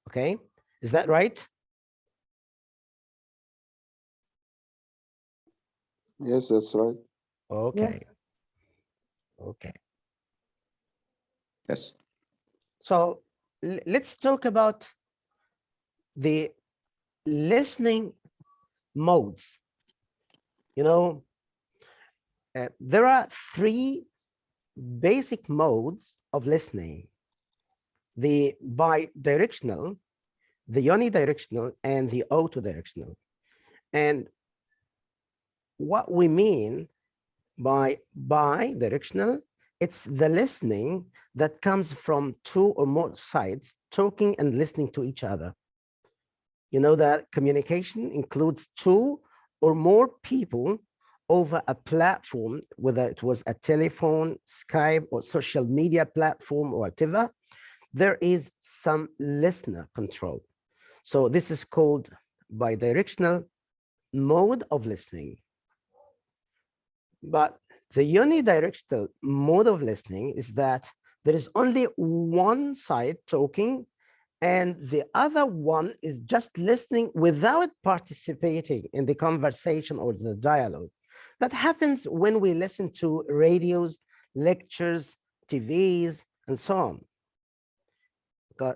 Okay, is that right? Yes, that's right. Okay, Yes. okay. Yes. So let's talk about the listening modes. You know, there are three basic modes of listening: the bidirectional, the unidirectional, and the autodirectional. And what we mean by bidirectional, it's the listening that comes from two or more sides talking and listening to each other. You know that communication includes two or more people over a platform, whether it was a telephone, Skype, or social media platform, or whatever. There is some listener control. So this is called bidirectional mode of listening. But the unidirectional mode of listening is that there is only one side talking and the other one is just listening without participating in the conversation or the dialogue. That happens when we listen to radios, lectures, TVs, and so on.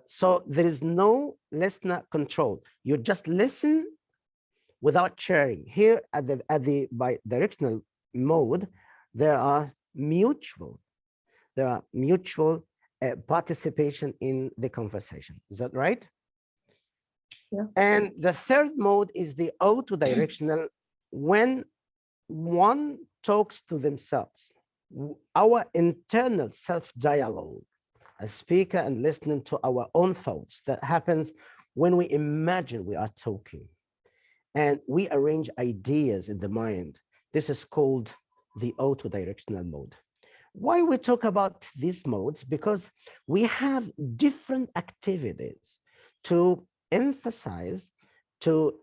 So there is no listener control. You just listen without sharing. Here at the bidirectional mode, there are mutual participation in the conversation. Is that right? Yeah. And the third mode is the autodirectional, when one talks to themselves, our internal self-dialogue, a speaker and listening to our own thoughts. That happens when we imagine we are talking and we arrange ideas in the mind. This is called the autodirectional mode. Why we talk about these modes? Because we have different activities to emphasize, to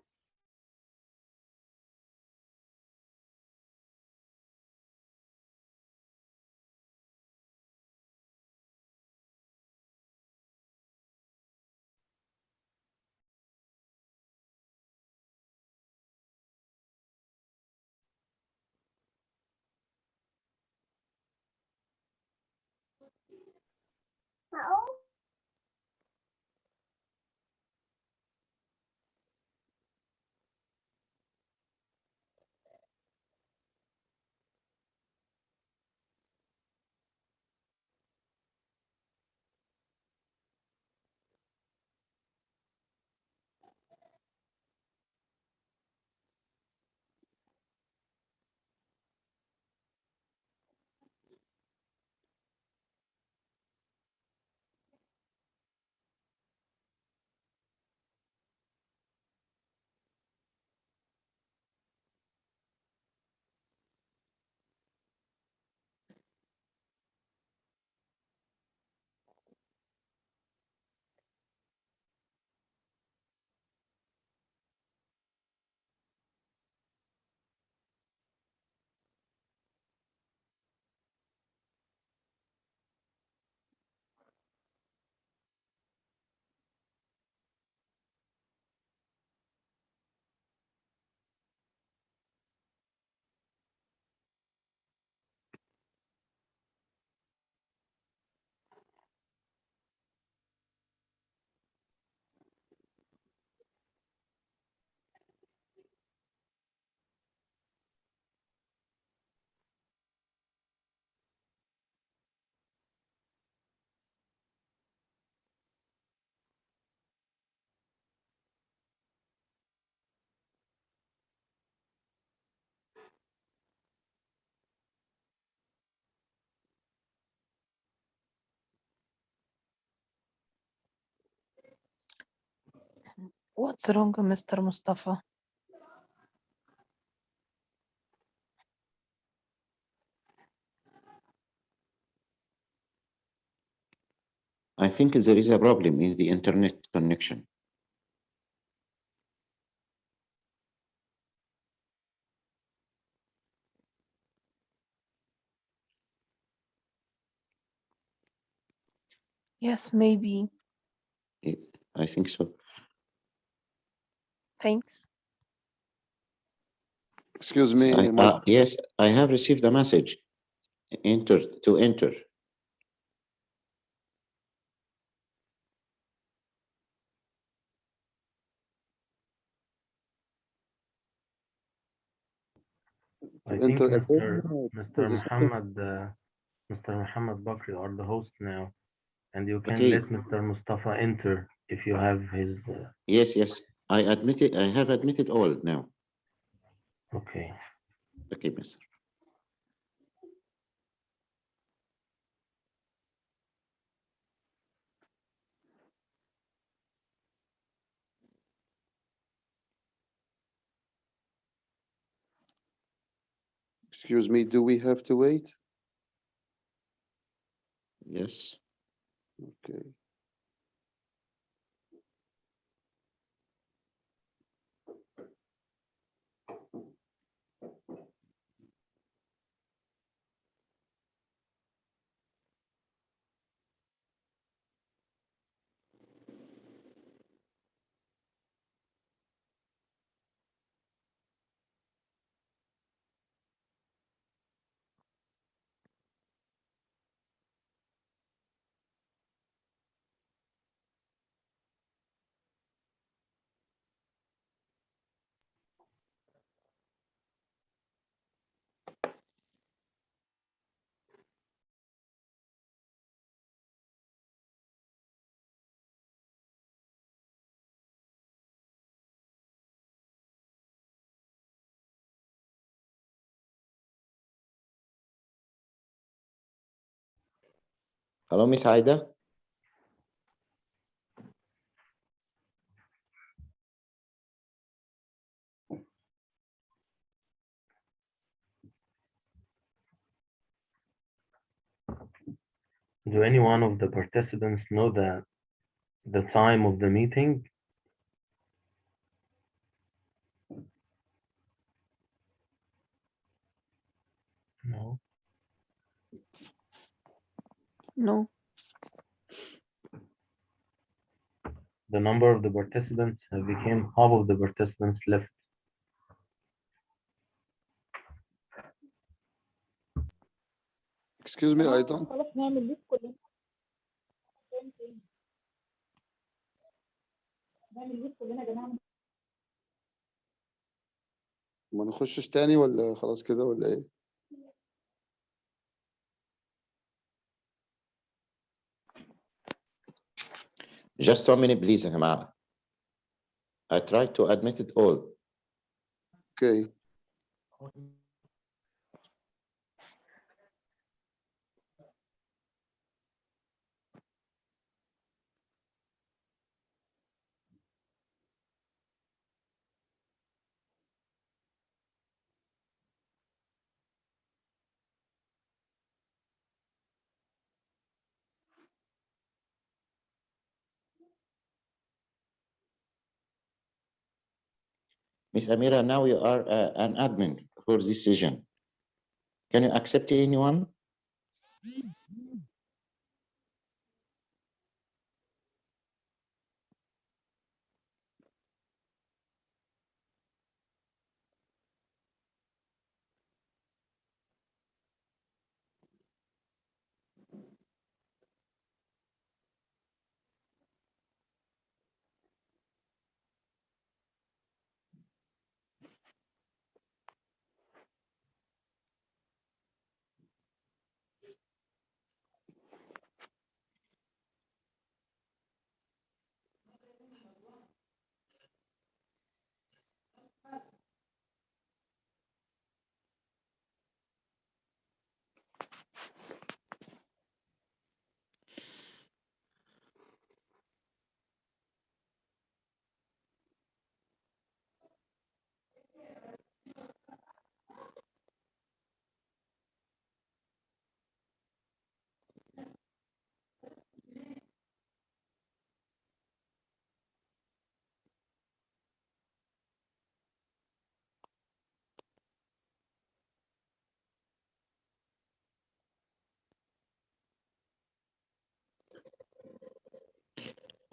What's wrong, Mr. Mustafa? I think there is a problem in the internet connection. Yes, maybe. I think so. Thanks. Excuse me, Yes, I have received a message. Enter to enter. I think enter again. Mr. Muhammad Bakri are the host now, and you can Okay. let Mr. Mustafa enter if you have his. Yes, yes. I have admitted all now. Okay. Okay, mister. Excuse me, do we have to wait? Yes. Okay. Hello, Miss Aida. Do any one of the participants know the time of the meeting? No. No. The number of the participants have become half of the participants left. Excuse me, I don't. خلاص نعمل ليست كلنا نعمل ليست كلنا يا جماعه ما نخشش تاني ولا خلاص كده ولا ايه؟ Just 1 minute, please, يا جماعة. I tried to admit it all. Okay. Miss Amira, now you are an admin for this session. Can you accept anyone?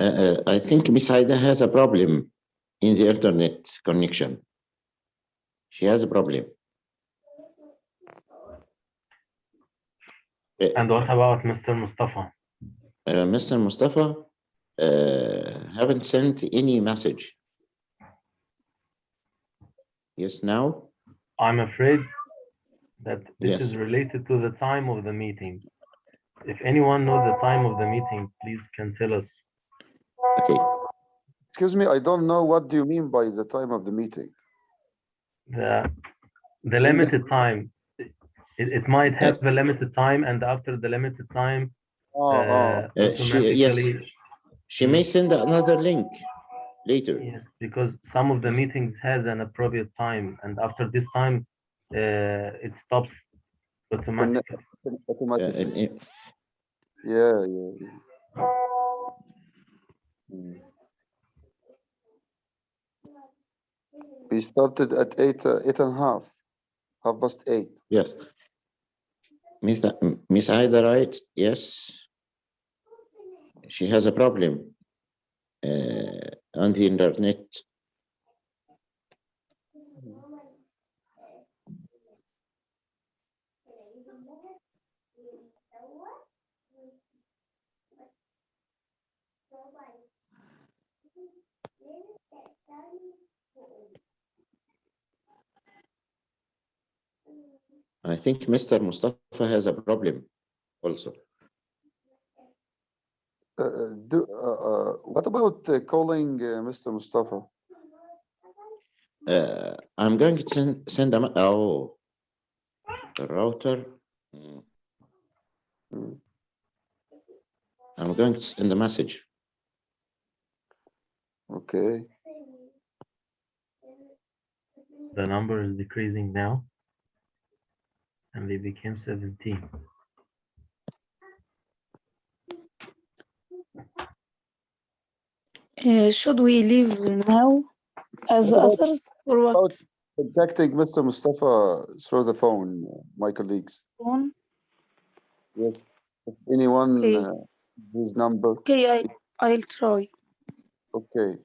I think Miss Aida has a problem in the internet connection. She has a problem. And what about Mr. Mustafa? Mr. Mustafa haven't sent any message. Yes, now? I'm afraid that this Yes. is related to the time of the meeting. If anyone knows the time of the meeting, please can tell us. Okay. Excuse me, I don't know. What do you mean by the time of the meeting? The limited time. It might have a limited time, and after the limited time, automatically. She may send another link later. Yes, because some of the meetings has an appropriate time, and after this time, it stops automatically. Automatically. Yeah. We started at 8:30, 8:30. Yes. Miss Aida, right? Yes. She has a problem on the internet. I think Mr. Mustafa has a problem also. What about calling Mr. Mustafa? I'm going to send a the router. I'm going to send a message. Okay. The number is decreasing now, and they became 17. Should we leave now as others or what? Contacting Mr. Mustafa through the phone, my colleagues. Phone? Yes. If anyone Okay. his number. Okay, I'll try. Okay.